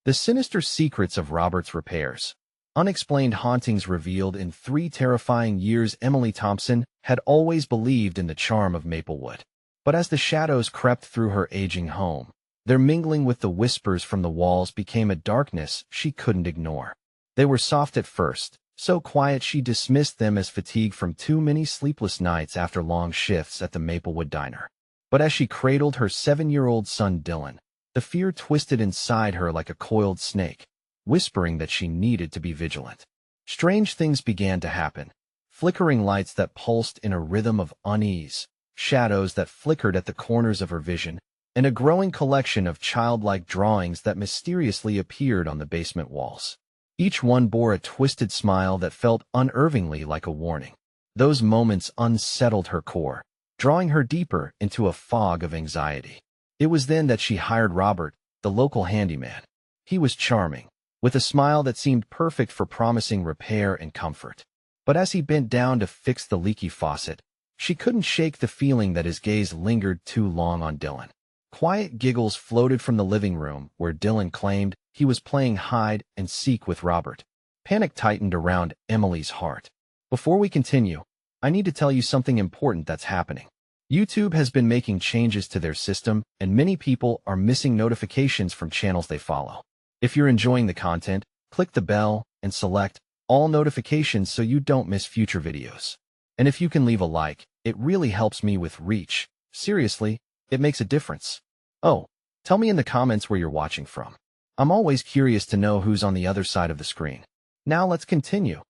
The sinister secrets of Robert's repairs. Unexplained Hauntings revealed in 3 terrifying years. Emily Thompson had always believed in the charm of Maplewood. But as the shadows crept through her aging home, their mingling with the whispers from the walls became a darkness she couldn't ignore. They were soft at first, so quiet she dismissed them as fatigue from too many sleepless nights after long shifts at the Maplewood diner. But as she cradled her 7-year-old son Dylan, the fear twisted inside her like a coiled snake, whispering that she needed to be vigilant. Strange things began to happen. Flickering lights that pulsed in a rhythm of unease, shadows that flickered at the corners of her vision, and a growing collection of childlike drawings that mysteriously appeared on the basement walls. Each one bore a twisted smile that felt unnervingly like a warning. Those moments unsettled her core, drawing her deeper into a fog of anxiety. It was then that she hired Robert, the local handyman. He was charming, with a smile that seemed perfect for promising repair and comfort. But as he bent down to fix the leaky faucet, she couldn't shake the feeling that his gaze lingered too long on Dylan. Quiet giggles floated from the living room where Dylan claimed he was playing hide and seek with Robert. Panic tightened around Emily's heart. Before we continue, I need to tell you something important that's happening. YouTube has been making changes to their system, and many people are missing notifications from channels they follow. If you're enjoying the content, click the bell and select all notifications so you don't miss future videos. And if you can leave a like, it really helps me with reach. Seriously, it makes a difference. Oh, tell me in the comments where you're watching from. I'm always curious to know who's on the other side of the screen. Now let's continue.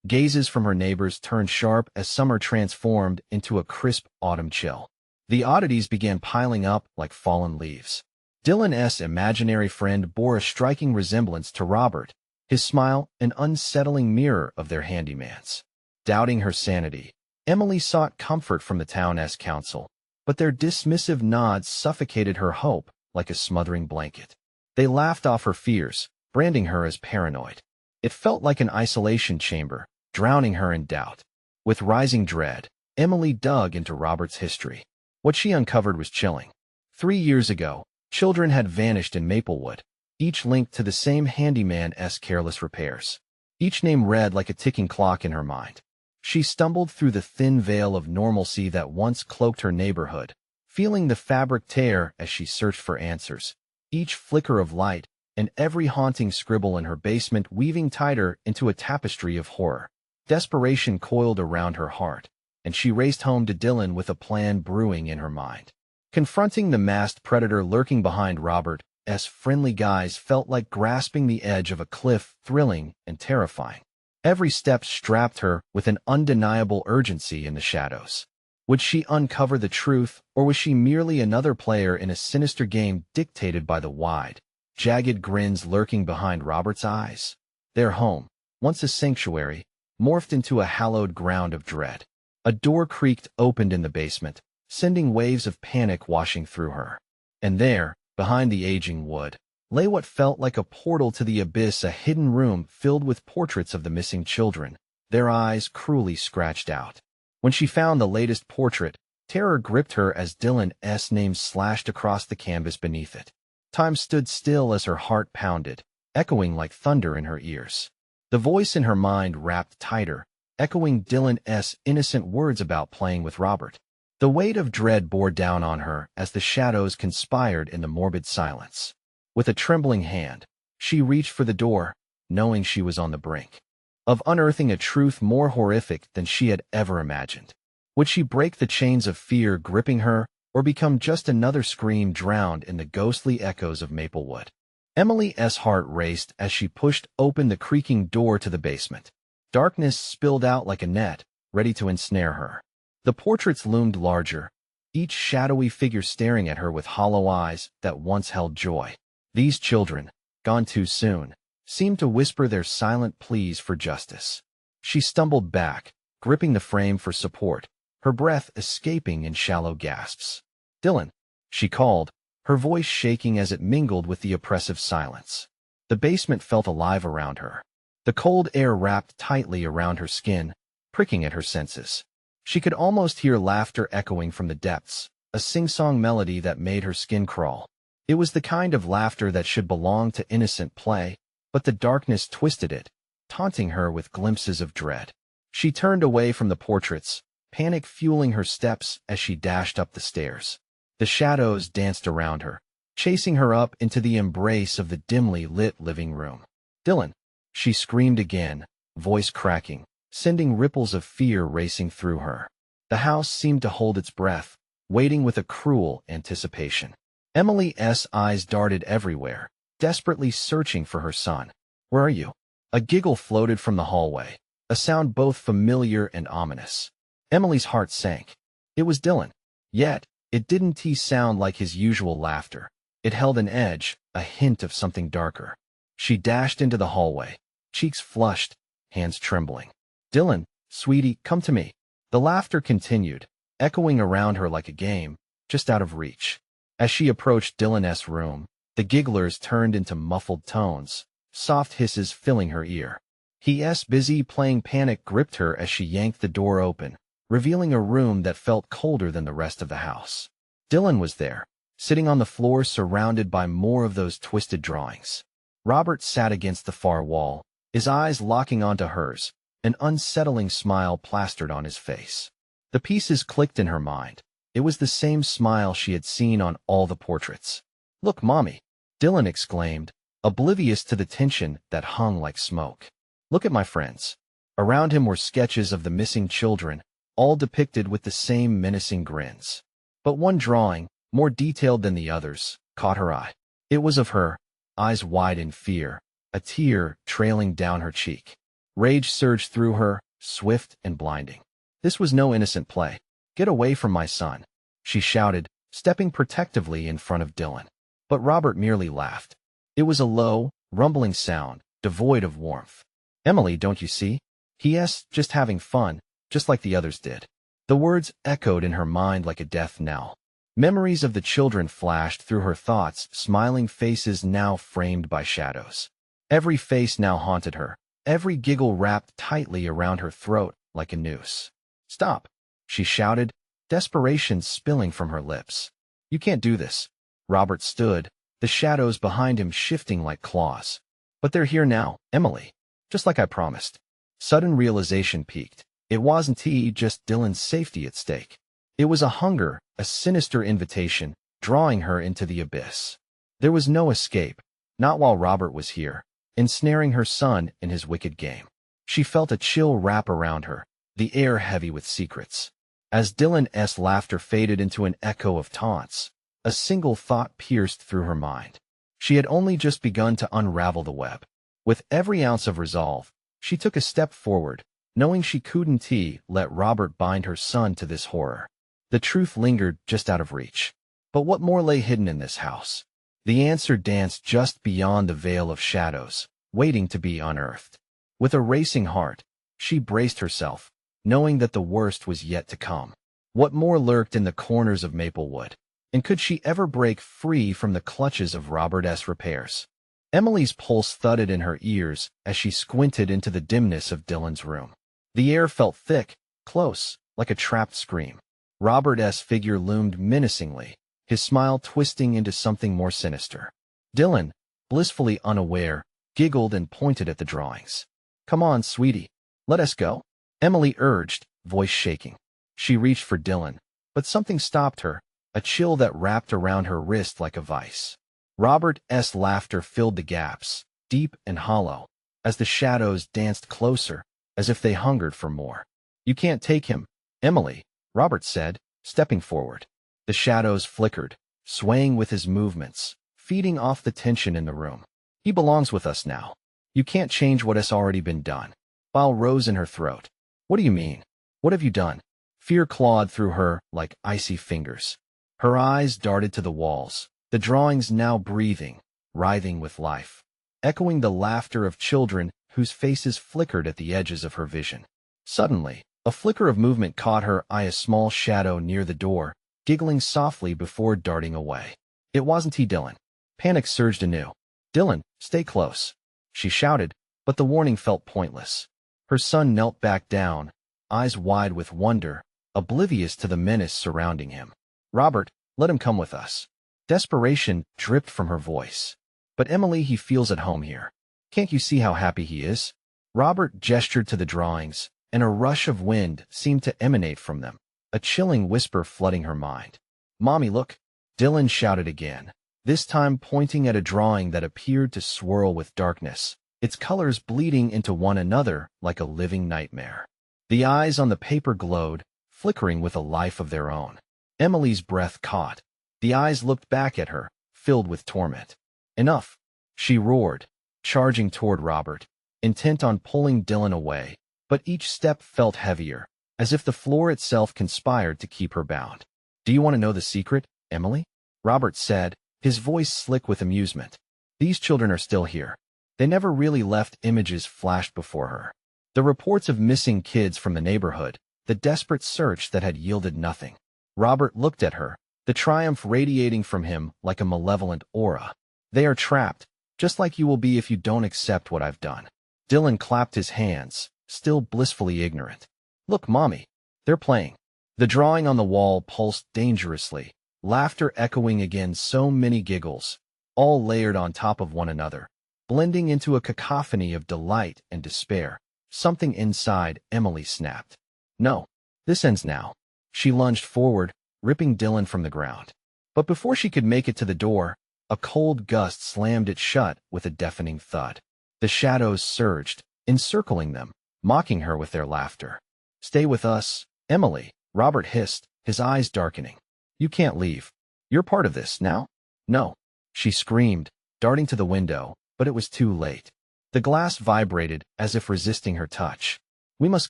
Gazes from her neighbors turned sharp as summer transformed into a crisp autumn chill. The oddities began piling up like fallen leaves. Dylan's imaginary friend bore a striking resemblance to Robert, his smile an unsettling mirror of their handyman's. Doubting her sanity, Emily sought comfort from the town's council, but their dismissive nods suffocated her hope like a smothering blanket. They laughed off her fears, branding her as paranoid. It felt like an isolation chamber, drowning her in doubt. With rising dread, Emily dug into Robert's history. What she uncovered was chilling. 3 years ago, children had vanished in Maplewood, each linked to the same handyman's careless repairs. Each name read like a ticking clock in her mind. She stumbled through the thin veil of normalcy that once cloaked her neighborhood, feeling the fabric tear as she searched for answers. Each flicker of light, and every haunting scribble in her basement weaving tighter into a tapestry of horror. Desperation coiled around her heart, and she raced home to Dylan with a plan brewing in her mind. Confronting the masked predator lurking behind Robert's friendly guise felt like grasping the edge of a cliff, thrilling and terrifying. Every step strapped her with an undeniable urgency in the shadows. Would she uncover the truth, or was she merely another player in a sinister game dictated by the wide, jagged grins lurking behind Robert's eyes? Their home, once a sanctuary, morphed into a hallowed ground of dread. A door creaked opened in the basement, sending waves of panic washing through her. And there, behind the aging wood, lay what felt like a portal to the abyss, a hidden room filled with portraits of the missing children, their eyes cruelly scratched out. When she found the latest portrait, terror gripped her as Dylan's name slashed across the canvas beneath it. Time stood still as her heart pounded, echoing like thunder in her ears. The voice in her mind wrapped tighter, echoing Dylan's innocent words about playing with Robert. The weight of dread bore down on her as the shadows conspired in the morbid silence. With a trembling hand, she reached for the door, knowing she was on the brink of unearthing a truth more horrific than she had ever imagined. Would she break the chains of fear gripping her, or become just another scream drowned in the ghostly echoes of Maplewood? Emily's heart raced as she pushed open the creaking door to the basement. Darkness spilled out like a net, ready to ensnare her. The portraits loomed larger, each shadowy figure staring at her with hollow eyes that once held joy. These children, gone too soon, seemed to whisper their silent pleas for justice. She stumbled back, gripping the frame for support, her breath escaping in shallow gasps. "Dylan," she called, her voice shaking as it mingled with the oppressive silence. The basement felt alive around her. The cold air wrapped tightly around her skin, pricking at her senses. She could almost hear laughter echoing from the depths, a sing-song melody that made her skin crawl. It was the kind of laughter that should belong to innocent play, but the darkness twisted it, taunting her with glimpses of dread. She turned away from the portraits, panic fueling her steps as she dashed up the stairs. The shadows danced around her, chasing her up into the embrace of the dimly lit living room. "Dylan!" She screamed again, voice cracking, sending ripples of fear racing through her. The house seemed to hold its breath, waiting with a cruel anticipation. Emily's eyes darted everywhere, desperately searching for her son. "Where are you?" A giggle floated from the hallway, a sound both familiar and ominous. Emily's heart sank. It was Dylan. Yet, it didn't sound like his usual laughter. It held an edge, a hint of something darker. She dashed into the hallway, cheeks flushed, hands trembling. "Dylan, sweetie, come to me." The laughter continued, echoing around her like a game, just out of reach. As she approached Dylan's room, the gigglers turned into muffled tones, soft hisses filling her ear. He's busy playing panic gripped her as she yanked the door open, revealing a room that felt colder than the rest of the house. Dylan was there, sitting on the floor surrounded by more of those twisted drawings. Robert sat against the far wall, his eyes locking onto hers, an unsettling smile plastered on his face. The pieces clicked in her mind. It was the same smile she had seen on all the portraits. "Look, Mommy!" Dylan exclaimed, oblivious to the tension that hung like smoke. "Look at my friends." Around him were sketches of the missing children, all depicted with the same menacing grins. But one drawing, more detailed than the others, caught her eye. It was of her, eyes wide in fear, a tear trailing down her cheek. Rage surged through her, swift and blinding. This was no innocent play. "Get away from my son," she shouted, stepping protectively in front of Dylan. But Robert merely laughed. It was a low, rumbling sound, devoid of warmth. "Emily, don't you see? He's just having fun, just like the others did." The words echoed in her mind like a death knell. Memories of the children flashed through her thoughts, smiling faces now framed by shadows. Every face now haunted her, every giggle wrapped tightly around her throat like a noose. "Stop!" she shouted, desperation spilling from her lips. "You can't do this." Robert stood, the shadows behind him shifting like claws. "But they're here now, Emily. Just like I promised." Sudden realization peaked. It wasn't just Dylan's safety at stake. It was a hunger, a sinister invitation, drawing her into the abyss. There was no escape, not while Robert was here, ensnaring her son in his wicked game. She felt a chill wrap around her, the air heavy with secrets. As Dylan's laughter faded into an echo of taunts, a single thought pierced through her mind. She had only just begun to unravel the web. With every ounce of resolve, she took a step forward, knowing she couldn't let Robert bind her son to this horror. The truth lingered just out of reach. But what more lay hidden in this house? The answer danced just beyond the veil of shadows, waiting to be unearthed. With a racing heart, she braced herself, knowing that the worst was yet to come. What more lurked in the corners of Maplewood? And could she ever break free from the clutches of Robert's repairs? Emily's pulse thudded in her ears as she squinted into the dimness of Dylan's room. The air felt thick, close, like a trapped scream. Robert's figure loomed menacingly, his smile twisting into something more sinister. Dylan, blissfully unaware, giggled and pointed at the drawings. "Come on, sweetie. Let us go," Emily urged, voice shaking. She reached for Dylan, but something stopped her, a chill that wrapped around her wrist like a vice. Robert's laughter filled the gaps, deep and hollow, as the shadows danced closer, as if they hungered for more. "You can't take him, Emily," Robert said, stepping forward. The shadows flickered, swaying with his movements, feeding off the tension in the room. "He belongs with us now. You can't change what has already been done." Bile rose in her throat. "What do you mean? What have you done?" Fear clawed through her like icy fingers. Her eyes darted to the walls, the drawings now breathing, writhing with life, echoing the laughter of children whose faces flickered at the edges of her vision. Suddenly, a flicker of movement caught her eye, a small shadow near the door, giggling softly before darting away. It wasn't Dylan. Panic surged anew. "Dylan, stay close," she shouted, but the warning felt pointless. Her son knelt back down, eyes wide with wonder, oblivious to the menace surrounding him. "Robert, let him come with us." Desperation dripped from her voice. But Emily, he feels at home here. Can't you see how happy he is? Robert gestured to the drawings, and a rush of wind seemed to emanate from them, a chilling whisper flooding her mind. Mommy, look! Dylan shouted again, this time pointing at a drawing that appeared to swirl with darkness, its colors bleeding into one another like a living nightmare. The eyes on the paper glowed, flickering with a life of their own. Emily's breath caught. The eyes looked back at her, filled with torment. Enough! She roared, charging toward Robert, intent on pulling Dylan away, but each step felt heavier, as if the floor itself conspired to keep her bound. Do you want to know the secret, Emily? Robert said, his voice slick with amusement. These children are still here. They never really left. Images flashed before her. The reports of missing kids from the neighborhood, the desperate search that had yielded nothing. Robert looked at her, the triumph radiating from him like a malevolent aura. They are trapped, just like you will be if you don't accept what I've done. Dylan clapped his hands, still blissfully ignorant. Look, Mommy, they're playing. The drawing on the wall pulsed dangerously, laughter echoing again, so many giggles, all layered on top of one another, blending into a cacophony of delight and despair. Something inside Emily snapped. No, this ends now. She lunged forward, ripping Dylan from the ground. But before she could make it to the door, a cold gust slammed it shut with a deafening thud. The shadows surged, encircling them, mocking her with their laughter. Stay with us, Emily, Robert hissed, his eyes darkening. You can't leave. You're part of this now? No, she screamed, darting to the window, but it was too late. The glass vibrated as if resisting her touch. We must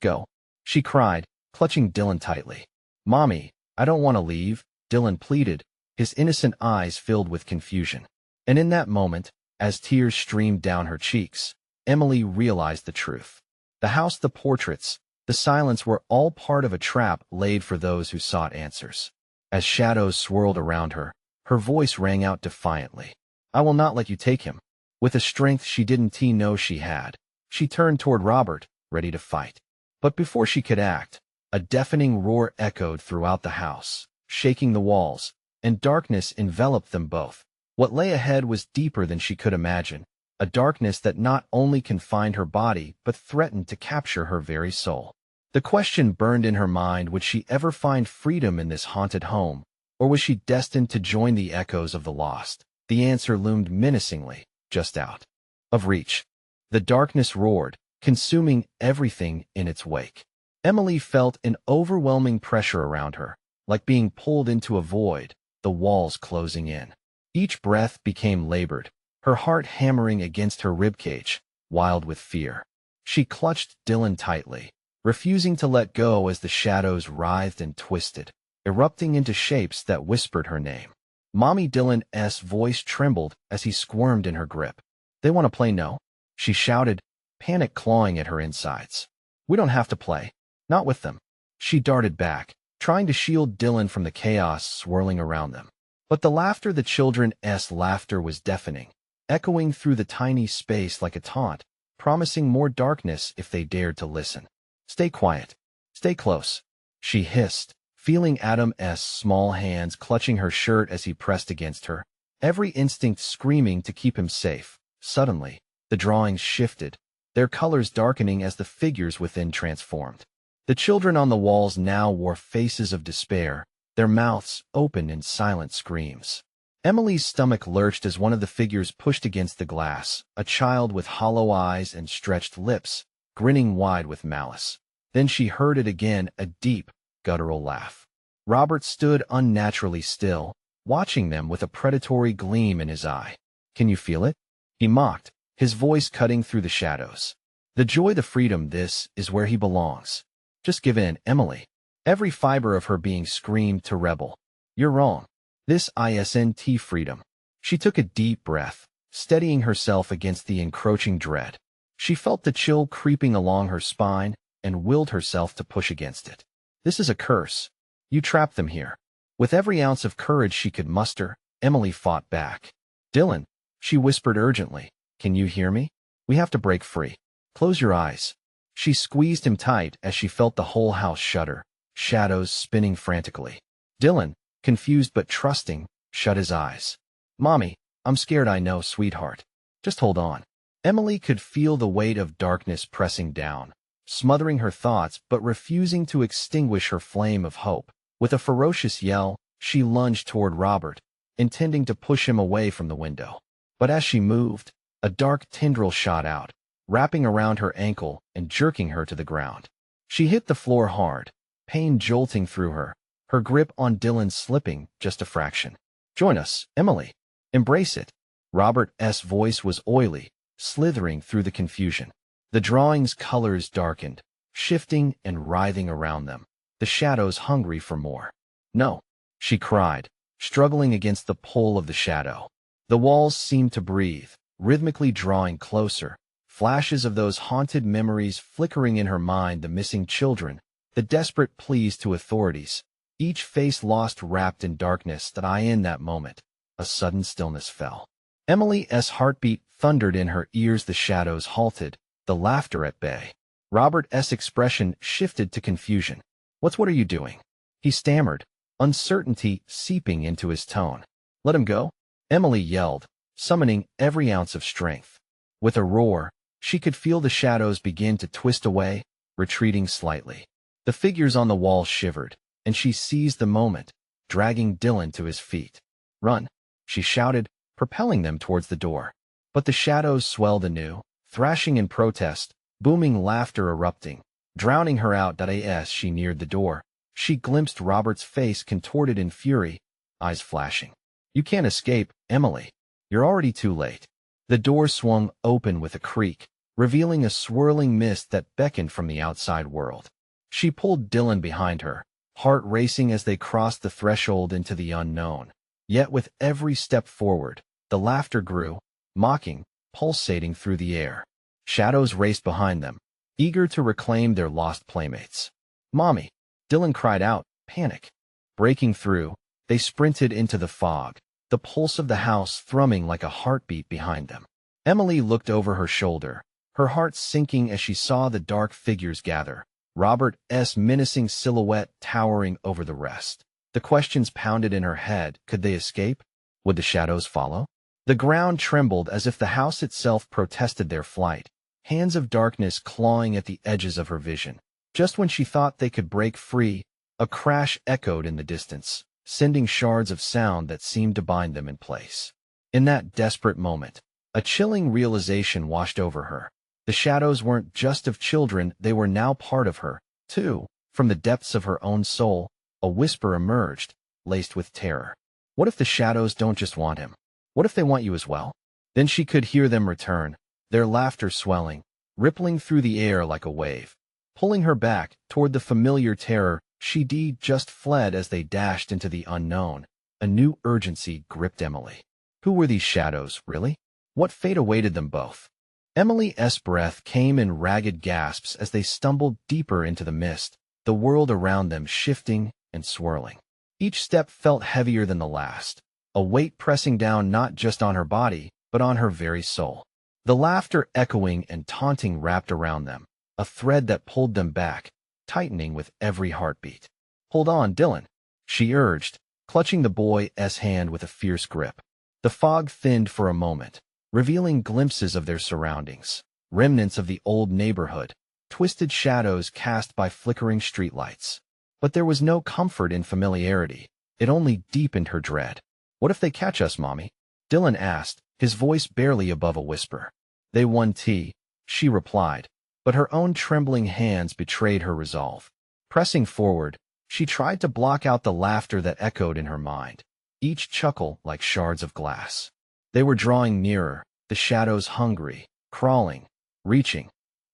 go, she cried, clutching Dylan tightly. Mommy, I don't want to leave, Dylan pleaded, his innocent eyes filled with confusion. And in that moment, as tears streamed down her cheeks, Emily realized the truth. The house, the portraits, the silence were all part of a trap laid for those who sought answers. As shadows swirled around her, her voice rang out defiantly. I will not let you take him. With a strength she didn't know she had, she turned toward Robert, ready to fight. But before she could act, a deafening roar echoed throughout the house, shaking the walls, and darkness enveloped them both. What lay ahead was deeper than she could imagine, a darkness that not only confined her body but threatened to capture her very soul. The question burned in her mind, would she ever find freedom in this haunted home, or was she destined to join the echoes of the lost? The answer loomed menacingly, just out of reach. The darkness roared, consuming everything in its wake. Emily felt an overwhelming pressure around her, like being pulled into a void, the walls closing in. Each breath became labored, her heart hammering against her ribcage, wild with fear. She clutched Dylan tightly, refusing to let go as the shadows writhed and twisted, erupting into shapes that whispered her name. Mommy, Dylan's voice trembled as he squirmed in her grip. They want to play, no? She shouted, panic clawing at her insides. We don't have to play. Not with them. She darted back, trying to shield Dylan from the chaos swirling around them. But the laughter, the children's laughter, was deafening, echoing through the tiny space like a taunt, promising more darkness if they dared to listen. Stay quiet. Stay close, she hissed, feeling Adam's small hands clutching her shirt as he pressed against her, every instinct screaming to keep him safe. Suddenly, the drawings shifted, their colors darkening as the figures within transformed. The children on the walls now wore faces of despair, their mouths open in silent screams. Emily's stomach lurched as one of the figures pushed against the glass, a child with hollow eyes and stretched lips, grinning wide with malice. Then she heard it again, a deep, guttural laugh. Robert stood unnaturally still, watching them with a predatory gleam in his eye. Can you feel it? He mocked, his voice cutting through the shadows. The joy, the freedom, this is where he belongs. Just give in, Emily. Every fiber of her being screamed to rebel. You're wrong. This isn't freedom. She took a deep breath, steadying herself against the encroaching dread. She felt the chill creeping along her spine and willed herself to push against it. This is a curse. You trapped them here. With every ounce of courage she could muster, Emily fought back. Dylan, she whispered urgently, can you hear me? We have to break free. Close your eyes. She squeezed him tight as she felt the whole house shudder, shadows spinning frantically. Dylan, confused but trusting, shut his eyes. Mommy, I'm scared. I know, sweetheart. Just hold on. Emily could feel the weight of darkness pressing down, smothering her thoughts but refusing to extinguish her flame of hope. With a ferocious yell, she lunged toward Robert, intending to push him away from the window. But as she moved, a dark tendril shot out, wrapping around her ankle and jerking her to the ground. She hit the floor hard, pain jolting through her, her grip on Dylan slipping just a fraction. Join us, Emily. Embrace it. Robert's voice was oily, slithering through the confusion. The drawing's colors darkened, shifting and writhing around them, the shadows hungry for more. No, she cried, struggling against the pull of the shadow. The walls seemed to breathe, rhythmically drawing closer, flashes of those haunted memories flickering in her mind, the missing children, the desperate pleas to authorities, each face lost wrapped in darkness. In that moment, a sudden stillness fell. Emily's heartbeat thundered in her ears. The shadows halted, the laughter at bay. Robert's expression shifted to confusion. What are you doing? He stammered, uncertainty seeping into his tone. Let him go, Emily yelled, summoning every ounce of strength. With a roar, she could feel the shadows begin to twist away, retreating slightly. The figures on the wall shivered, and she seized the moment, dragging Dylan to his feet. Run, she shouted, propelling them towards the door. But the shadows swelled anew, thrashing in protest, booming laughter erupting, drowning her out. As she neared the door, she glimpsed Robert's face contorted in fury, eyes flashing. You can't escape, Emily. You're already too late. The door swung open with a creak, revealing a swirling mist that beckoned from the outside world. She pulled Dylan behind her, heart racing as they crossed the threshold into the unknown. Yet with every step forward, the laughter grew, mocking, pulsating through the air. Shadows raced behind them, eager to reclaim their lost playmates. Mommy! Dylan cried out, panic. Breaking through, they sprinted into the fog, the pulse of the house thrumming like a heartbeat behind them. Emily looked over her shoulder, her heart sinking as she saw the dark figures gather, Robert's menacing silhouette towering over the rest. The questions pounded in her head. Could they escape? Would the shadows follow? The ground trembled as if the house itself protested their flight, hands of darkness clawing at the edges of her vision. Just when she thought they could break free, a crash echoed in the distance, sending shards of sound that seemed to bind them in place. In that desperate moment, a chilling realization washed over her. The shadows weren't just of children, they were now part of her, too. From the depths of her own soul, a whisper emerged, laced with terror. What if the shadows don't just want him? What if they want you as well? Then she could hear them return, their laughter swelling, rippling through the air like a wave. Pulling her back toward the familiar terror she'd just fled as they dashed into the unknown. A new urgency gripped Emily. Who were these shadows, really? What fate awaited them both? Emily's breath came in ragged gasps as they stumbled deeper into the mist, the world around them shifting and swirling. Each step felt heavier than the last, a weight pressing down not just on her body, but on her very soul. The laughter echoing and taunting wrapped around them, a thread that pulled them back, tightening with every heartbeat. Hold on, Dylan, she urged, clutching the boy's hand with a fierce grip. The fog thinned for a moment, revealing glimpses of their surroundings, remnants of the old neighborhood, twisted shadows cast by flickering streetlights. But there was no comfort in familiarity. It only deepened her dread. What if they catch us, Mommy? Dylan asked, his voice barely above a whisper. They won tea, she replied, but her own trembling hands betrayed her resolve. Pressing forward, she tried to block out the laughter that echoed in her mind, each chuckle like shards of glass. They were drawing nearer, the shadows hungry, crawling, reaching.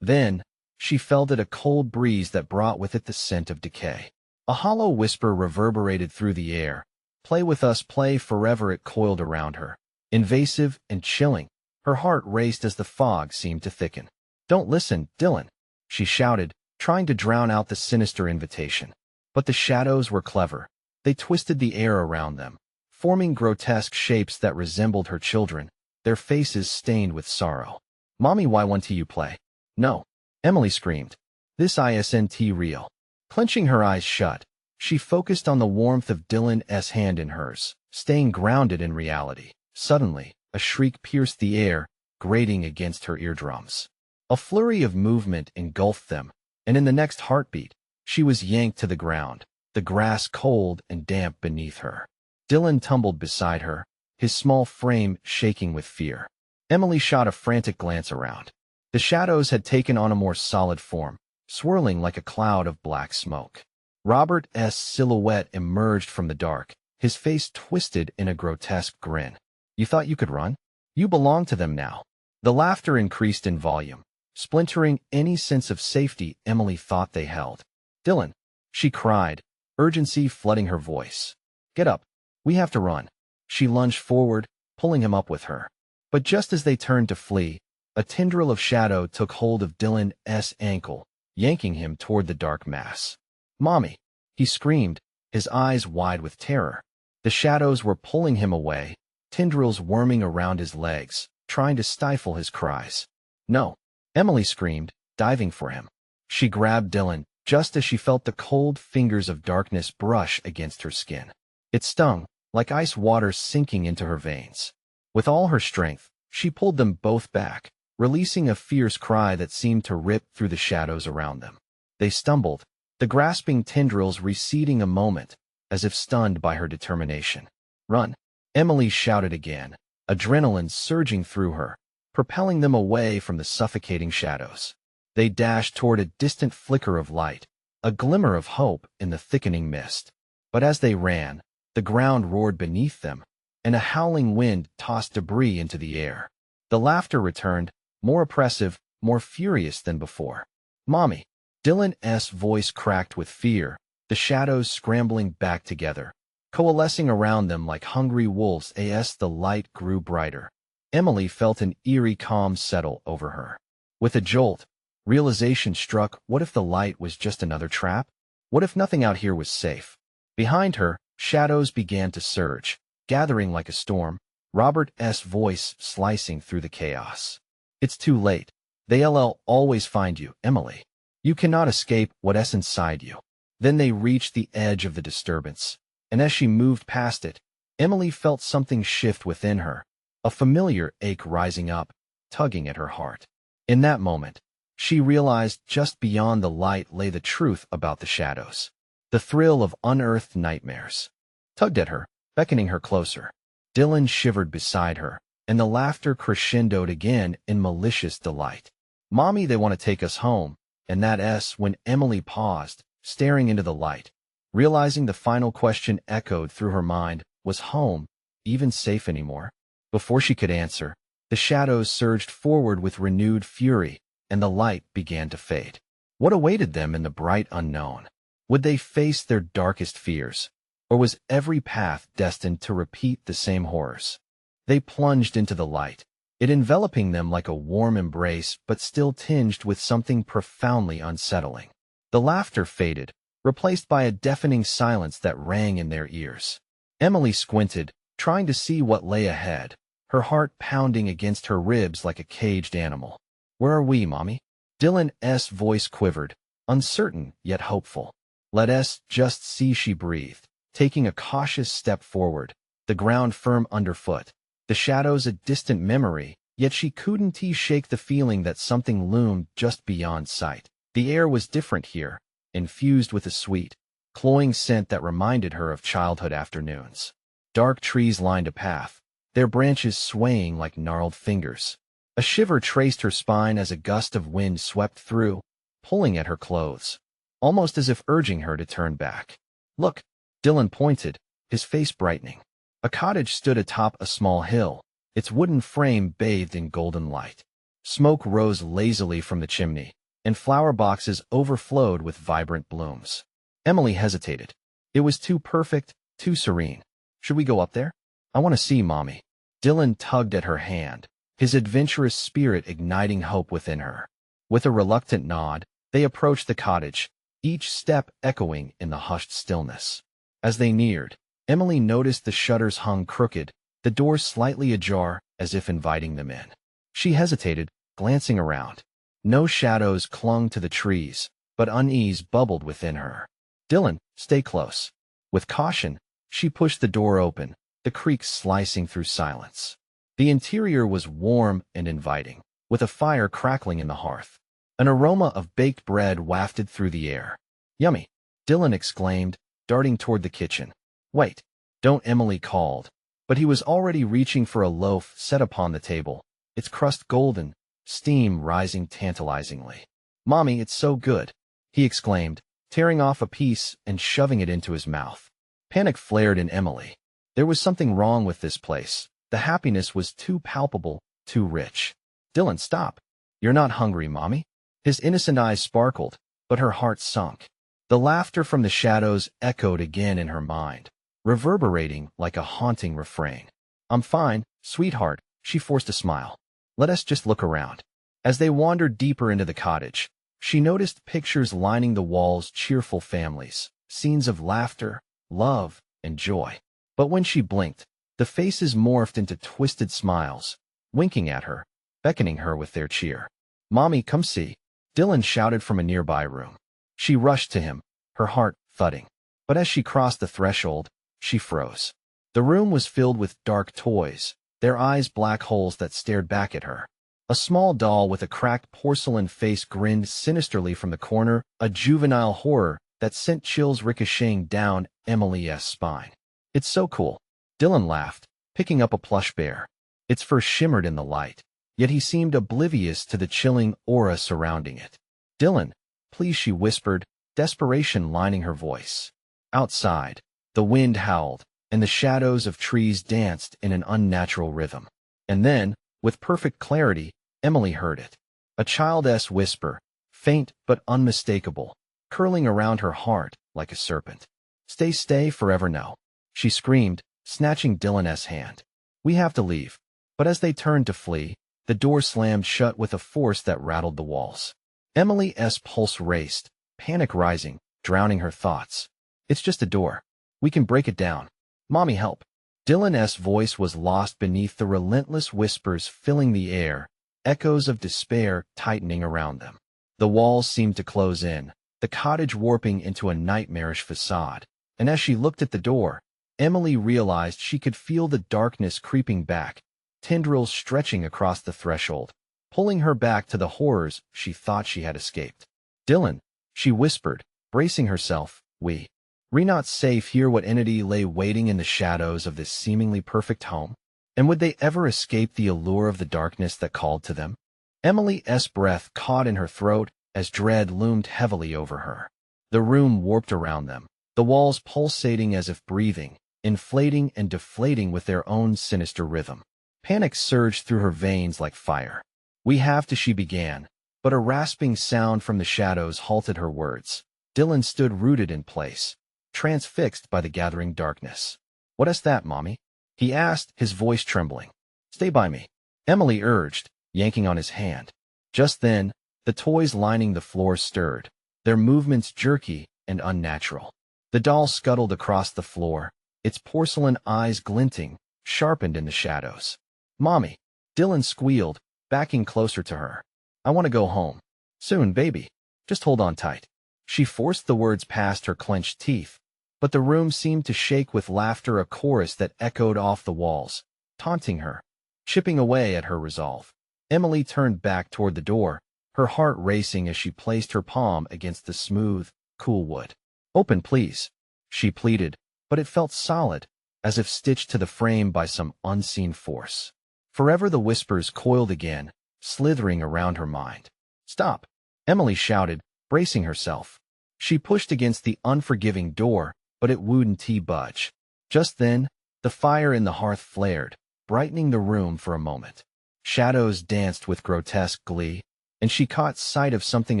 Then, she felt a cold breeze that brought with it the scent of decay. A hollow whisper reverberated through the air. Play with us, play forever. It coiled around her, invasive and chilling. Her heart raced as the fog seemed to thicken. Don't listen, Dylan, she shouted, trying to drown out the sinister invitation. But the shadows were clever. They twisted the air around them, forming grotesque shapes that resembled her children, their faces stained with sorrow. Mommy, why won't you play? No, Emily screamed. This isn't real. Clenching her eyes shut, she focused on the warmth of Dylan's hand in hers, staying grounded in reality. Suddenly, a shriek pierced the air, grating against her eardrums. A flurry of movement engulfed them, and in the next heartbeat, she was yanked to the ground, the grass cold and damp beneath her. Dylan tumbled beside her, his small frame shaking with fear. Emily shot a frantic glance around. The shadows had taken on a more solid form, swirling like a cloud of black smoke. Robert's silhouette emerged from the dark, his face twisted in a grotesque grin. "You thought you could run? You belong to them now." The laughter increased in volume, splintering any sense of safety Emily thought they held. "Dylan," she cried, urgency flooding her voice. "Get up. We have to run." She lunged forward, pulling him up with her. But just as they turned to flee, a tendril of shadow took hold of Dylan's ankle, yanking him toward the dark mass. "Mommy!" he screamed, his eyes wide with terror. The shadows were pulling him away, tendrils worming around his legs, trying to stifle his cries. "No!" Emily screamed, diving for him. She grabbed Dylan, just as she felt the cold fingers of darkness brush against her skin. It stung, like ice water sinking into her veins. With all her strength, she pulled them both back, releasing a fierce cry that seemed to rip through the shadows around them. They stumbled, the grasping tendrils receding a moment, as if stunned by her determination. "Run!" Emily shouted again, adrenaline surging through her, propelling them away from the suffocating shadows. They dashed toward a distant flicker of light, a glimmer of hope in the thickening mist. But as they ran, the ground roared beneath them, and a howling wind tossed debris into the air. The laughter returned, more oppressive, more furious than before. "Mommy!" Dylan's voice cracked with fear, the shadows scrambling back together, coalescing around them like hungry wolves as the light grew brighter. Emily felt an eerie calm settle over her. With a jolt, realization struck: what if the light was just another trap? What if nothing out here was safe? Behind her, shadows began to surge, gathering like a storm, Robert's voice slicing through the chaos. "It's too late. They'll always find you, Emily. You cannot escape what's inside you." Then they reached the edge of the disturbance, and as she moved past it, Emily felt something shift within her, a familiar ache rising up, tugging at her heart. In that moment, she realized just beyond the light lay the truth about the shadows. The thrill of unearthed nightmares tugged at her, beckoning her closer. Dylan shivered beside her, and the laughter crescendoed again in malicious delight. "Mommy, they want to take us home." And that's when Emily paused, staring into the light, realizing the final question echoed through her mind: was home even safe anymore? Before she could answer, the shadows surged forward with renewed fury, and the light began to fade. What awaited them in the bright unknown? Would they face their darkest fears, or was every path destined to repeat the same horrors? They plunged into the light, it enveloping them like a warm embrace but still tinged with something profoundly unsettling. The laughter faded, replaced by a deafening silence that rang in their ears. Emily squinted, trying to see what lay ahead, her heart pounding against her ribs like a caged animal. "Where are we, Mommy?" Dylan's voice quivered, uncertain yet hopeful. "Let us just see," she breathed, taking a cautious step forward, the ground firm underfoot, the shadows a distant memory, yet she couldn't shake the feeling that something loomed just beyond sight. The air was different here, infused with a sweet, cloying scent that reminded her of childhood afternoons. Dark trees lined a path, their branches swaying like gnarled fingers. A shiver traced her spine as a gust of wind swept through, pulling at her clothes, almost as if urging her to turn back. "Look!" Dylan pointed, his face brightening. A cottage stood atop a small hill, its wooden frame bathed in golden light. Smoke rose lazily from the chimney, and flower boxes overflowed with vibrant blooms. Emily hesitated. It was too perfect, too serene. "Should we go up there? I want to see Mommy." Dylan tugged at her hand, his adventurous spirit igniting hope within her. With a reluctant nod, they approached the cottage, each step echoing in the hushed stillness. As they neared, Emily noticed the shutters hung crooked, the door slightly ajar, as if inviting them in. She hesitated, glancing around. No shadows clung to the trees, but unease bubbled within her. "Dylan, stay close." With caution, she pushed the door open, the creak slicing through silence. The interior was warm and inviting, with a fire crackling in the hearth. An aroma of baked bread wafted through the air. "Yummy," Dylan exclaimed, darting toward the kitchen. "Wait, don't," Emily called, but he was already reaching for a loaf set upon the table, its crust golden, steam rising tantalizingly. "Mommy, it's so good," he exclaimed, tearing off a piece and shoving it into his mouth. Panic flared in Emily. There was something wrong with this place. The happiness was too palpable, too rich. "Dylan, stop. You're not hungry, Mommy." His innocent eyes sparkled, but her heart sunk. The laughter from the shadows echoed again in her mind, reverberating like a haunting refrain. "I'm fine, sweetheart," she forced a smile. "Let us just look around." As they wandered deeper into the cottage, she noticed pictures lining the walls, cheerful families, scenes of laughter, love, and joy. But when she blinked, the faces morphed into twisted smiles, winking at her, beckoning her with their cheer. "Mommy, come see," Dylan shouted from a nearby room. She rushed to him, her heart thudding. But as she crossed the threshold, she froze. The room was filled with dark toys, their eyes black holes that stared back at her. A small doll with a cracked porcelain face grinned sinisterly from the corner, a juvenile horror that sent chills ricocheting down Emily's spine. "It's so cool," Dylan laughed, picking up a plush bear. Its fur shimmered in the light, yet he seemed oblivious to the chilling aura surrounding it. "Dylan, please," she whispered, desperation lining her voice. Outside, the wind howled, and the shadows of trees danced in an unnatural rhythm. And then, with perfect clarity, Emily heard it. A child's whisper, faint but unmistakable, curling around her heart like a serpent. Stay forever no," she screamed, snatching Dylan's hand. "We have to leave." But as they turned to flee, the door slammed shut with a force that rattled the walls. Emily's pulse raced, panic rising, drowning her thoughts. "It's just a door. We can break it down. Mommy, help." Dylan's voice was lost beneath the relentless whispers filling the air, echoes of despair tightening around them. The walls seemed to close in, the cottage warping into a nightmarish facade. And as she looked at the door, Emily realized she could feel the darkness creeping back, tendrils stretching across the threshold, pulling her back to the horrors she thought she had escaped. "Dylan," she whispered, bracing herself, we're not safe here." What entity lay waiting in the shadows of this seemingly perfect home? And would they ever escape the allure of the darkness that called to them? Emily's breath caught in her throat as dread loomed heavily over her. The room warped around them, the walls pulsating as if breathing, inflating and deflating with their own sinister rhythm. Panic surged through her veins like fire. "We have to," she began, but a rasping sound from the shadows halted her words. Dylan stood rooted in place, transfixed by the gathering darkness. "What is that, Mommy?" he asked, his voice trembling. "Stay by me," Emily urged, yanking on his hand. Just then, the toys lining the floor stirred, their movements jerky and unnatural. The doll scuttled across the floor, its porcelain eyes glinting, sharpened in the shadows. "Mommy," Dylan squealed, backing closer to her. "I want to go home. Soon, baby. Just hold on tight." She forced the words past her clenched teeth, but the room seemed to shake with laughter, a chorus that echoed off the walls, taunting her, chipping away at her resolve. Emily turned back toward the door, her heart racing as she placed her palm against the smooth, cool wood. "Open, please," she pleaded, but it felt solid, as if stitched to the frame by some unseen force. Forever the whispers coiled again, slithering around her mind. "Stop," Emily shouted, bracing herself. She pushed against the unforgiving door, but it wouldn't budge. Just then, the fire in the hearth flared, brightening the room for a moment. Shadows danced with grotesque glee, and she caught sight of something,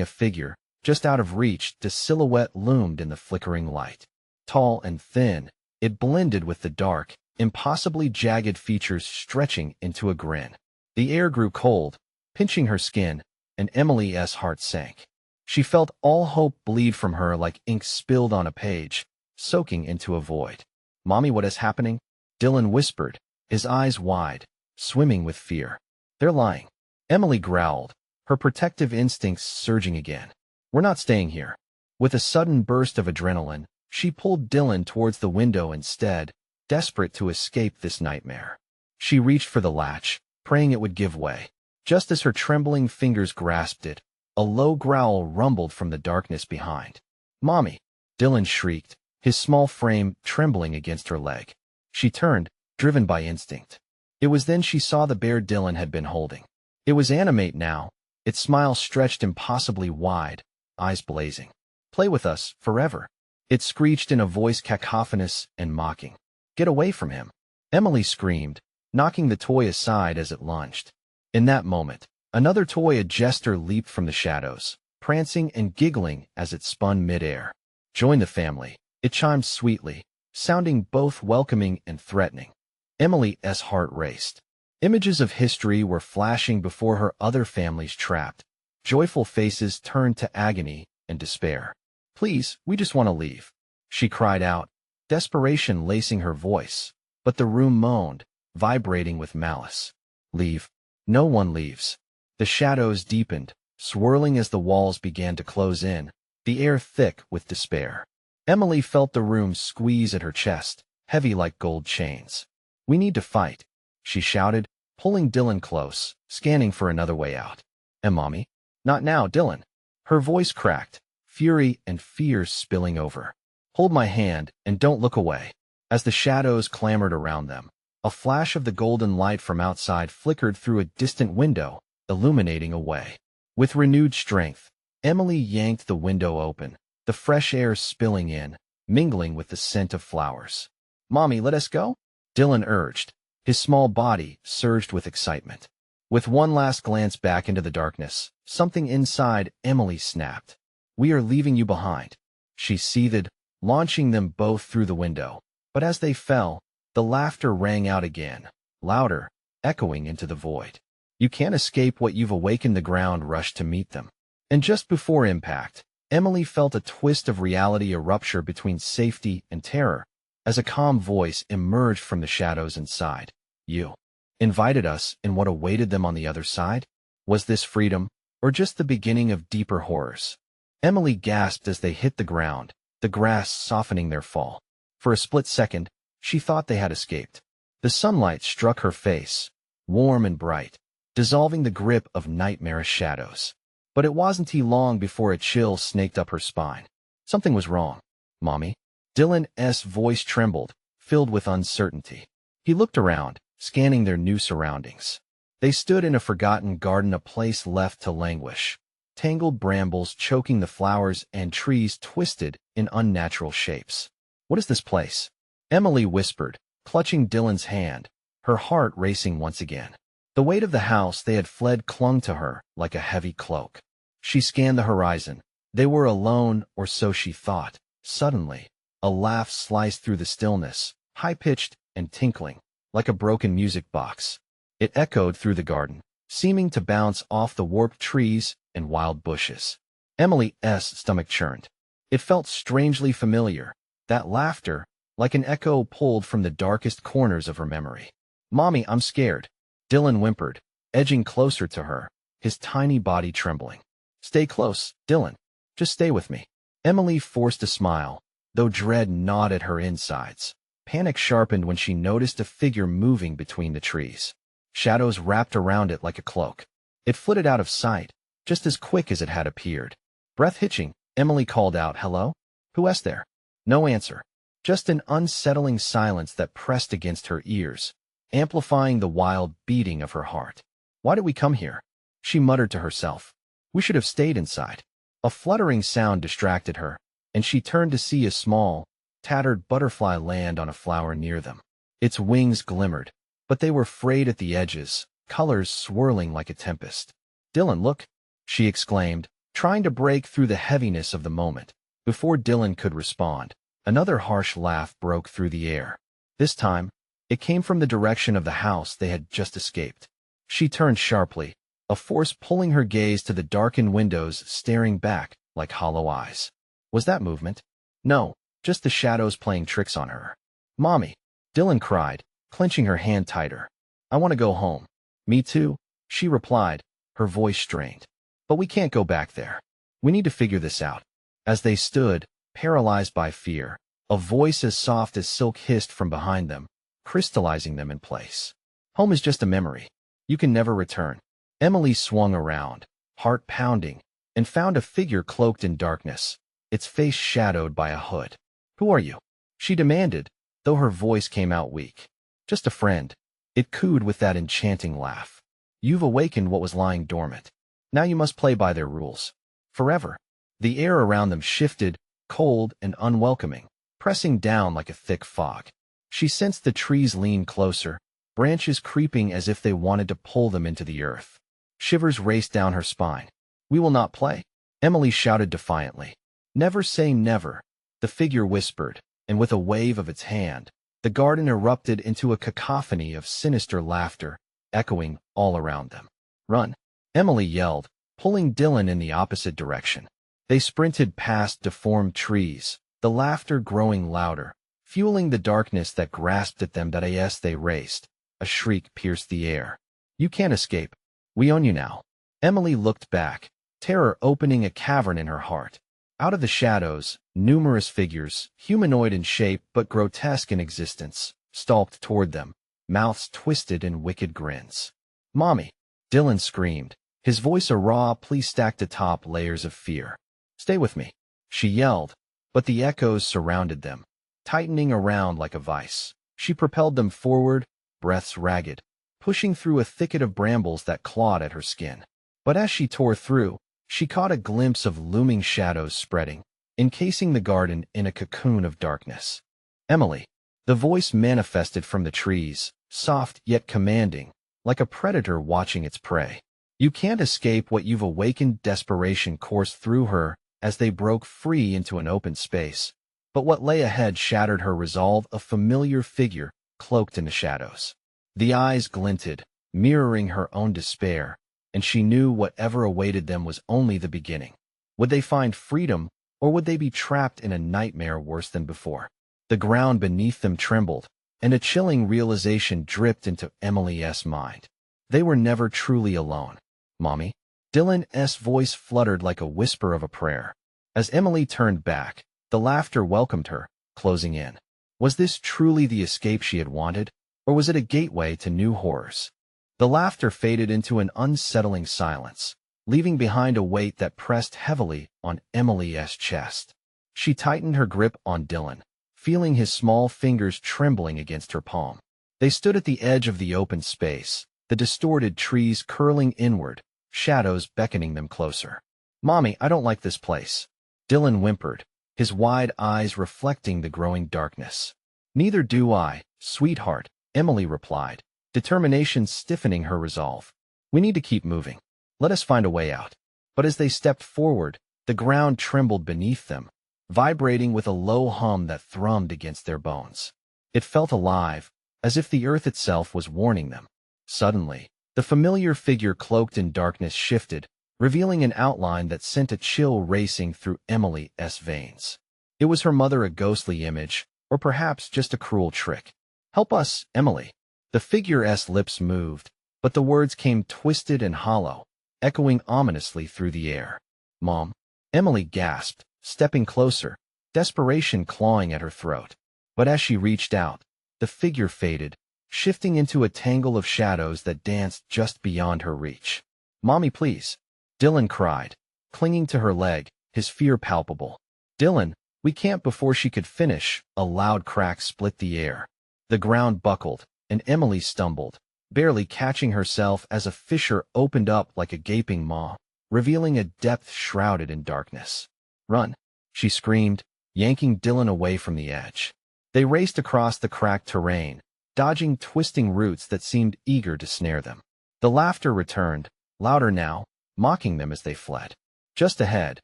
a figure, just out of reach. The silhouette loomed in the flickering light. Tall and thin, it blended with the dark, impossibly jagged features stretching into a grin. The air grew cold, pinching her skin, and Emily's heart sank. She felt all hope bleed from her like ink spilled on a page, soaking into a void. "Mommy, what is happening?" Dylan whispered, his eyes wide, swimming with fear. "They're lying," Emily growled, her protective instincts surging again. "We're not staying here." With a sudden burst of adrenaline, she pulled Dylan towards the window instead, desperate to escape this nightmare. She reached for the latch, praying it would give way. Just as her trembling fingers grasped it, a low growl rumbled from the darkness behind. "Mommy!" Dylan shrieked, his small frame trembling against her leg. She turned, driven by instinct. It was then she saw the bear Dylan had been holding. It was animate now, its smile stretched impossibly wide, eyes blazing. "Play with us, forever," it screeched in a voice cacophonous and mocking. "Get away from him!" Emily screamed, knocking the toy aside as it lunged. In that moment, another toy, a jester, leaped from the shadows, prancing and giggling as it spun mid-air. "Join the family," it chimed sweetly, sounding both welcoming and threatening. Emily's heart raced. Images of history were flashing before her, other families trapped. Joyful faces turned to agony and despair. "Please, we just want to leave," she cried out, desperation lacing her voice. But the room moaned, vibrating with malice. "Leave. No one leaves." The shadows deepened, swirling as the walls began to close in, the air thick with despair. Emily felt the room squeeze at her chest, heavy like gold chains. "We need to fight," she shouted, pulling Dylan close, scanning for another way out. "Mommy? Not now, Dylan." Her voice cracked, fury and fear spilling over. "Hold my hand and don't look away." As the shadows clamored around them, a flash of the golden light from outside flickered through a distant window, illuminating a way. With renewed strength, Emily yanked the window open, the fresh air spilling in, mingling with the scent of flowers. "Mommy, let us go?" Dylan urged. His small body surged with excitement. With one last glance back into the darkness, something inside Emily snapped. "We are leaving you behind," she seethed, launching them both through the window. But as they fell, the laughter rang out again, louder, echoing into the void. "You can't escape what you've awakened." The ground rushed to meet them. And just before impact, Emily felt a twist of reality, a rupture between safety and terror, as a calm voice emerged from the shadows inside. "You invited us in what awaited them on the other side? Was this freedom, or just the beginning of deeper horrors?" Emily gasped as they hit the ground, the grass softening their fall. For a split second, she thought they had escaped. The sunlight struck her face, warm and bright, dissolving the grip of nightmarish shadows. But it wasn't long before a chill snaked up her spine. Something was wrong. "Mommy?" Dylan's voice trembled, filled with uncertainty. He looked around, scanning their new surroundings. They stood in a forgotten garden, a place left to languish. Tangled brambles choking the flowers and trees twisted in unnatural shapes. "What is this place?" Emily whispered, clutching Dylan's hand, her heart racing once again. The weight of the house they had fled clung to her like a heavy cloak. She scanned the horizon. They were alone, or so she thought. Suddenly, a laugh sliced through the stillness, high-pitched and tinkling, like a broken music box. It echoed through the garden, seeming to bounce off the warped trees and wild bushes. Emily's stomach churned. It felt strangely familiar, that laughter, like an echo pulled from the darkest corners of her memory. "Mommy, I'm scared," Dylan whimpered, edging closer to her, his tiny body trembling. "Stay close, Dylan. Just stay with me." Emily forced a smile, though dread gnawed at her insides. Panic sharpened when she noticed a figure moving between the trees. Shadows wrapped around it like a cloak. It flitted out of sight, just as quick as it had appeared. Breath hitching, Emily called out, "Hello? Who is there?" No answer. Just an unsettling silence that pressed against her ears, amplifying the wild beating of her heart. "Why did we come here?" she muttered to herself. "We should have stayed inside." A fluttering sound distracted her, and she turned to see a small, tattered butterfly land on a flower near them. Its wings glimmered, but they were frayed at the edges, colors swirling like a tempest. "Dylan, look!" she exclaimed, trying to break through the heaviness of the moment. Before Dylan could respond, another harsh laugh broke through the air. This time, it came from the direction of the house they had just escaped. She turned sharply, a force pulling her gaze to the darkened windows, staring back like hollow eyes. Was that movement? No, just the shadows playing tricks on her. "Mommy!" Dylan cried, clenching her hand tighter. "I want to go home." "Me too," she replied, her voice strained. "But we can't go back there. We need to figure this out." As they stood, paralyzed by fear, A voice as soft as silk hissed from behind them, crystallizing them in place. Home is just a memory. You can never return. Emily swung around, heart pounding, and found a figure cloaked in darkness, its face shadowed by a hood. "Who are you?" she demanded, though her voice came out weak. "Just a friend." It cooed with that enchanting laugh. "You've awakened what was lying dormant. Now you must play by their rules. Forever." The air around them shifted, cold and unwelcoming, pressing down like a thick fog. She sensed the trees lean closer, branches creeping as if they wanted to pull them into the earth. Shivers raced down her spine. "We will not play," Emily shouted defiantly. "Never say never," the figure whispered, and with a wave of its hand, the garden erupted into a cacophony of sinister laughter, echoing all around them. "Run," Emily yelled, pulling Dylan in the opposite direction. They sprinted past deformed trees, the laughter growing louder, fueling the darkness that grasped at them. As they raced, a shriek pierced the air. "You can't escape. We own you now." Emily looked back, terror opening a cavern in her heart. Out of the shadows, numerous figures, humanoid in shape but grotesque in existence, stalked toward them, mouths twisted in wicked grins. "Mommy!" Dylan screamed, his voice a raw plea stacked atop layers of fear. "Stay with me," she yelled, but the echoes surrounded them, tightening around like a vice. She propelled them forward, breaths ragged, pushing through a thicket of brambles that clawed at her skin. But as she tore through, she caught a glimpse of looming shadows spreading, encasing the garden in a cocoon of darkness. "Emily!" The voice manifested from the trees, soft yet commanding, like a predator watching its prey. "You can't escape what you've awakened." Desperation coursed through her as they broke free into an open space. But what lay ahead shattered her resolve. A familiar figure, cloaked in the shadows. The eyes glinted, mirroring her own despair, and she knew whatever awaited them was only the beginning. Would they find freedom, or would they be trapped in a nightmare worse than before? The ground beneath them trembled, and a chilling realization dripped into Emily's mind. They were never truly alone. "Mommy?" Dylan's voice fluttered like a whisper of a prayer. As Emily turned back, the laughter welcomed her, closing in. Was this truly the escape she had wanted, or was it a gateway to new horrors? The laughter faded into an unsettling silence, leaving behind a weight that pressed heavily on Emily's chest. She tightened her grip on Dylan, feeling his small fingers trembling against her palm. They stood at the edge of the open space, the distorted trees curling inward, shadows beckoning them closer. "Mommy, I don't like this place," Dylan whimpered, his wide eyes reflecting the growing darkness. "Neither do I, sweetheart," Emily replied, determination stiffening her resolve. "We need to keep moving. Let us find a way out." But as they stepped forward, the ground trembled beneath them, vibrating with a low hum that thrummed against their bones. It felt alive, as if the earth itself was warning them. Suddenly, the familiar figure cloaked in darkness shifted, revealing an outline that sent a chill racing through Emily's veins. It was her mother, a ghostly image, or perhaps just a cruel trick. "Help us, Emily." The figure's lips moved, but the words came twisted and hollow, echoing ominously through the air. "Mom," Emily gasped, stepping closer, desperation clawing at her throat. But as she reached out, the figure faded, shifting into a tangle of shadows that danced just beyond her reach. "Mommy, please," Dylan cried, clinging to her leg, his fear palpable. "Dylan, we can't." Before she could finish, a loud crack split the air. The ground buckled, and Emily stumbled, barely catching herself as a fissure opened up like a gaping maw, revealing a depth shrouded in darkness. "Run," she screamed, yanking Dylan away from the edge. They raced across the cracked terrain, dodging twisting roots that seemed eager to snare them. The laughter returned, louder now, mocking them as they fled. Just ahead,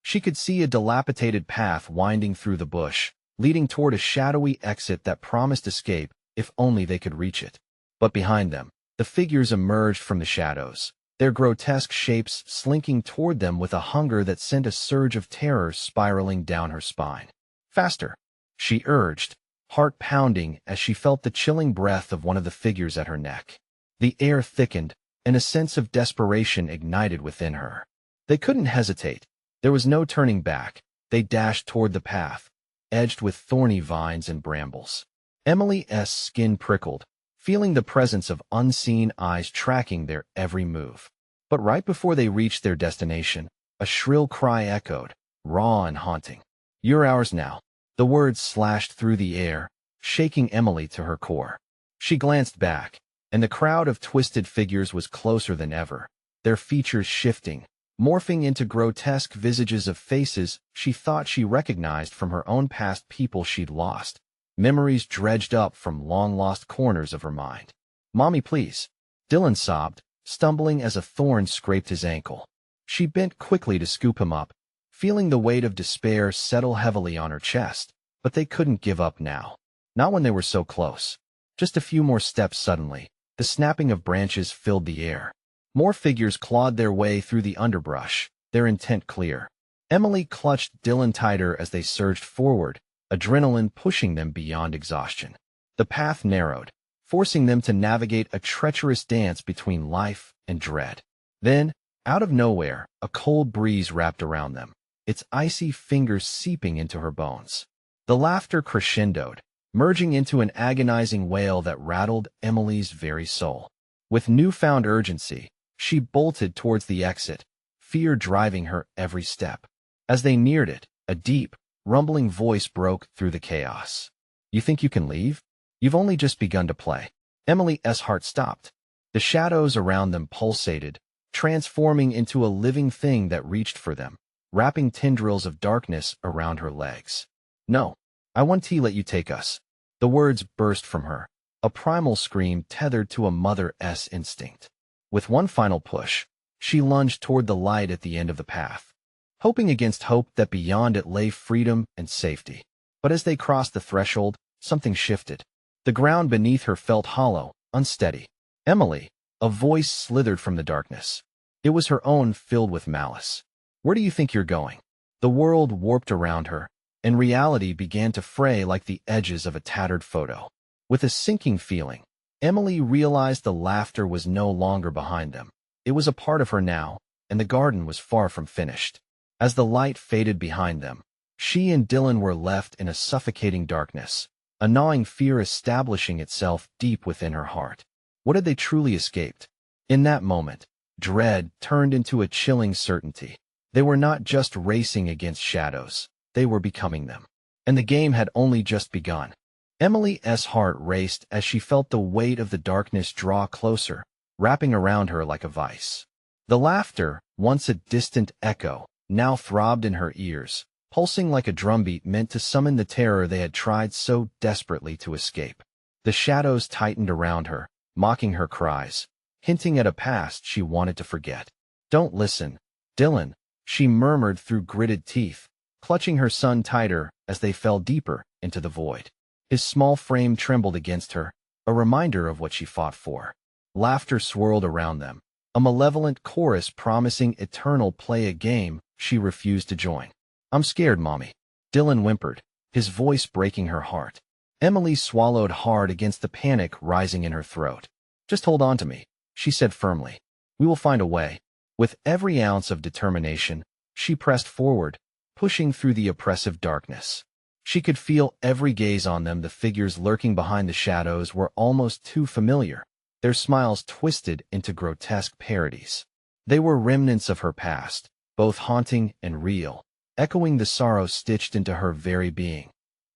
she could see a dilapidated path winding through the bush, leading toward a shadowy exit that promised escape if only they could reach it. But behind them, the figures emerged from the shadows, their grotesque shapes slinking toward them with a hunger that sent a surge of terror spiraling down her spine. "Faster," she urged, heart pounding as she felt the chilling breath of one of the figures at her neck. The air thickened, and a sense of desperation ignited within her. They couldn't hesitate. There was no turning back. They dashed toward the path, edged with thorny vines and brambles. Emily's skin prickled, feeling the presence of unseen eyes tracking their every move. But right before they reached their destination, a shrill cry echoed, raw and haunting. "You're ours now." The words slashed through the air, shaking Emily to her core. She glanced back, and the crowd of twisted figures was closer than ever, their features shifting, morphing into grotesque visages of faces she thought she recognized from her own past, people she'd lost, memories dredged up from long-lost corners of her mind. "Mommy, please," Dylan sobbed, stumbling as a thorn scraped his ankle. She bent quickly to scoop him up, feeling the weight of despair settle heavily on her chest, but they couldn't give up now. Not when they were so close. Just a few more steps. Suddenly, the snapping of branches filled the air. More figures clawed their way through the underbrush, their intent clear. Emily clutched Dylan tighter as they surged forward, adrenaline pushing them beyond exhaustion. The path narrowed, forcing them to navigate a treacherous dance between life and dread. Then, out of nowhere, a cold breeze wrapped around them, its icy fingers seeping into her bones. The laughter crescendoed, merging into an agonizing wail that rattled Emily's very soul. With newfound urgency, she bolted towards the exit, fear driving her every step. As they neared it, a deep, rumbling voice broke through the chaos. "You think you can leave? You've only just begun to play." Emily's heart stopped. The shadows around them pulsated, transforming into a living thing that reached for them, wrapping tendrils of darkness around her legs. "No, I want to let you take us." The words burst from her, a primal scream tethered to a mother's instinct. With one final push, she lunged toward the light at the end of the path, hoping against hope that beyond it lay freedom and safety. But as they crossed the threshold, something shifted. The ground beneath her felt hollow, unsteady. "Emily," a voice slithered from the darkness. It was her own, filled with malice. "Where do you think you're going?" The world warped around her, and reality began to fray like the edges of a tattered photo. With a sinking feeling, Emily realized the laughter was no longer behind them. It was a part of her now, and the garden was far from finished. As the light faded behind them, she and Dylan were left in a suffocating darkness, a gnawing fear establishing itself deep within her heart. What had they truly escaped? In that moment, dread turned into a chilling certainty. They were not just racing against shadows, they were becoming them. And the game had only just begun. Emily's heart raced as she felt the weight of the darkness draw closer, wrapping around her like a vice. The laughter, once a distant echo, now throbbed in her ears, pulsing like a drumbeat meant to summon the terror they had tried so desperately to escape. The shadows tightened around her, mocking her cries, hinting at a past she wanted to forget. "Don't listen, Dylan," she murmured through gritted teeth, clutching her son tighter as they fell deeper into the void. His small frame trembled against her, a reminder of what she fought for. Laughter swirled around them, a malevolent chorus promising eternal play, a game she refused to join. "I'm scared, Mommy," Dylan whimpered, his voice breaking her heart. Emily swallowed hard against the panic rising in her throat. "Just hold on to me," she said firmly. "We will find a way." With every ounce of determination, she pressed forward, pushing through the oppressive darkness. She could feel every gaze on them. The figures lurking behind the shadows were almost too familiar, their smiles twisted into grotesque parodies. They were remnants of her past, both haunting and real, echoing the sorrow stitched into her very being.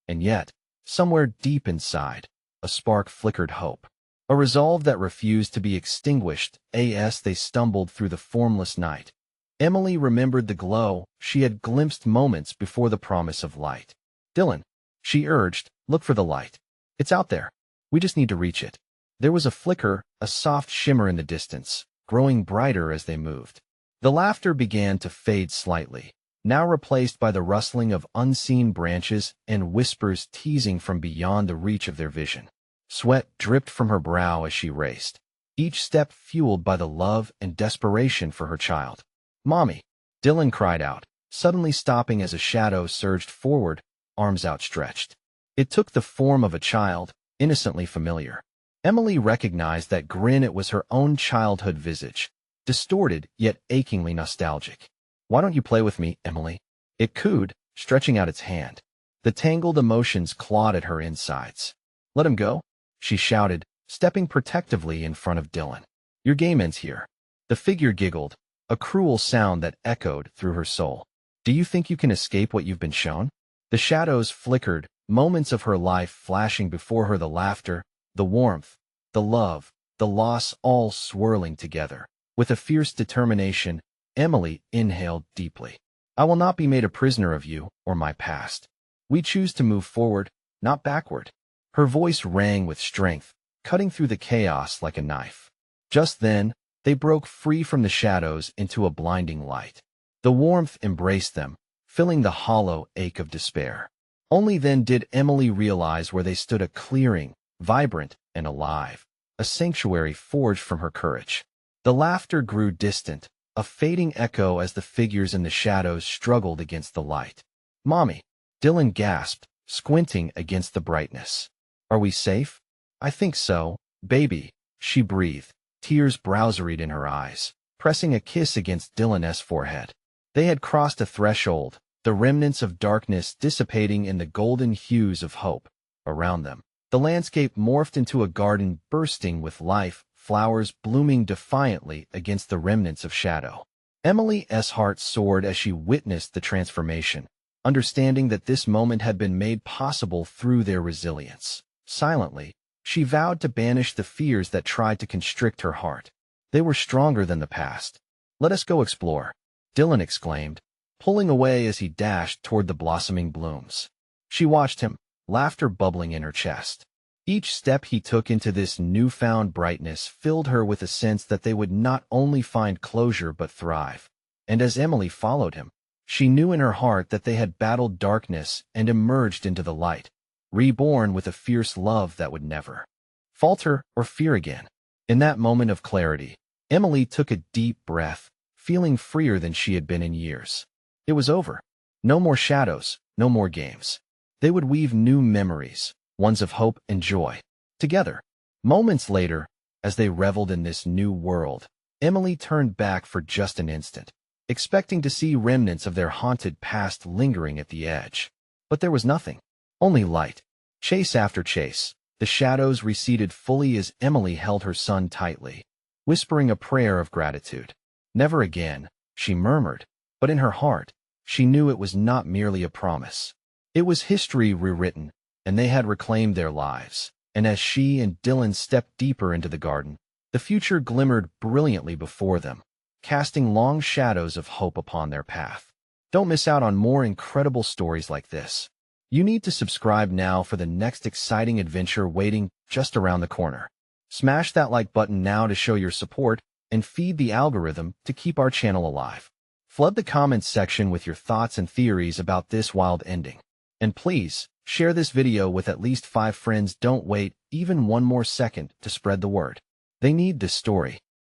And yet, somewhere deep inside, a spark flickered hope, a resolve that refused to be extinguished. As they stumbled through the formless night, Emily remembered the glow she had glimpsed moments before, the promise of light. "Dylan," she urged, "look for the light. It's out there. We just need to reach it." There was a flicker, a soft shimmer in the distance, growing brighter as they moved. The laughter began to fade slightly, now replaced by the rustling of unseen branches and whispers teasing from beyond the reach of their vision. Sweat dripped from her brow as she raced, each step fueled by the love and desperation for her child. "Mommy," Dylan cried out, suddenly stopping as a shadow surged forward, arms outstretched. It took the form of a child, innocently familiar. Emily recognized that grin. It was her own childhood visage, distorted yet achingly nostalgic. "Why don't you play with me, Emily?" it cooed, stretching out its hand. The tangled emotions clawed at her insides. "Let him go," she shouted, stepping protectively in front of Dylan. "Your game ends here." The figure giggled, a cruel sound that echoed through her soul. "Do you think you can escape what you've been shown?" The shadows flickered, moments of her life flashing before her, the laughter, the warmth, the love, the loss, all swirling together. With a fierce determination, Emily inhaled deeply. "I will not be made a prisoner of you or my past. We choose to move forward, not backward." Her voice rang with strength, cutting through the chaos like a knife. Just then, they broke free from the shadows into a blinding light. The warmth embraced them, filling the hollow ache of despair. Only then did Emily realize where they stood, a clearing, vibrant and alive, a sanctuary forged from her courage. The laughter grew distant, a fading echo as the figures in the shadows struggled against the light. "Mommy," Dylan gasped, squinting against the brightness. "Are we safe?" "I think so, baby," she breathed, tears browseried in her eyes, pressing a kiss against Dylan's forehead. They had crossed a threshold, the remnants of darkness dissipating in the golden hues of hope around them. The landscape morphed into a garden bursting with life, flowers blooming defiantly against the remnants of shadow. Emily's heart soared as she witnessed the transformation, understanding that this moment had been made possible through their resilience. Silently, she vowed to banish the fears that tried to constrict her heart. They were stronger than the past. "Let us go explore," Dylan exclaimed, pulling away as he dashed toward the blossoming blooms. She watched him, laughter bubbling in her chest. Each step he took into this newfound brightness filled her with a sense that they would not only find closure but thrive. And as Emily followed him, she knew in her heart that they had battled darkness and emerged into the light, reborn with a fierce love that would never falter or fear again. In that moment of clarity, Emily took a deep breath, feeling freer than she had been in years. It was over. No more shadows, no more games. They would weave new memories, ones of hope and joy, together. Moments later, as they reveled in this new world, Emily turned back for just an instant, expecting to see remnants of their haunted past lingering at the edge. But there was nothing. Only light. Chase after chase, the shadows receded fully as Emily held her son tightly, whispering a prayer of gratitude. "Never again," she murmured, but in her heart, she knew it was not merely a promise. It was history rewritten, and they had reclaimed their lives. And as she and Dylan stepped deeper into the garden, the future glimmered brilliantly before them, casting long shadows of hope upon their path. Don't miss out on more incredible stories like this. You need to subscribe now for the next exciting adventure waiting just around the corner. Smash that like button now to show your support and feed the algorithm to keep our channel alive. Flood the comments section with your thoughts and theories about this wild ending. And please, share this video with at least 5 friends. Don't wait even one more second to spread the word. They need this story.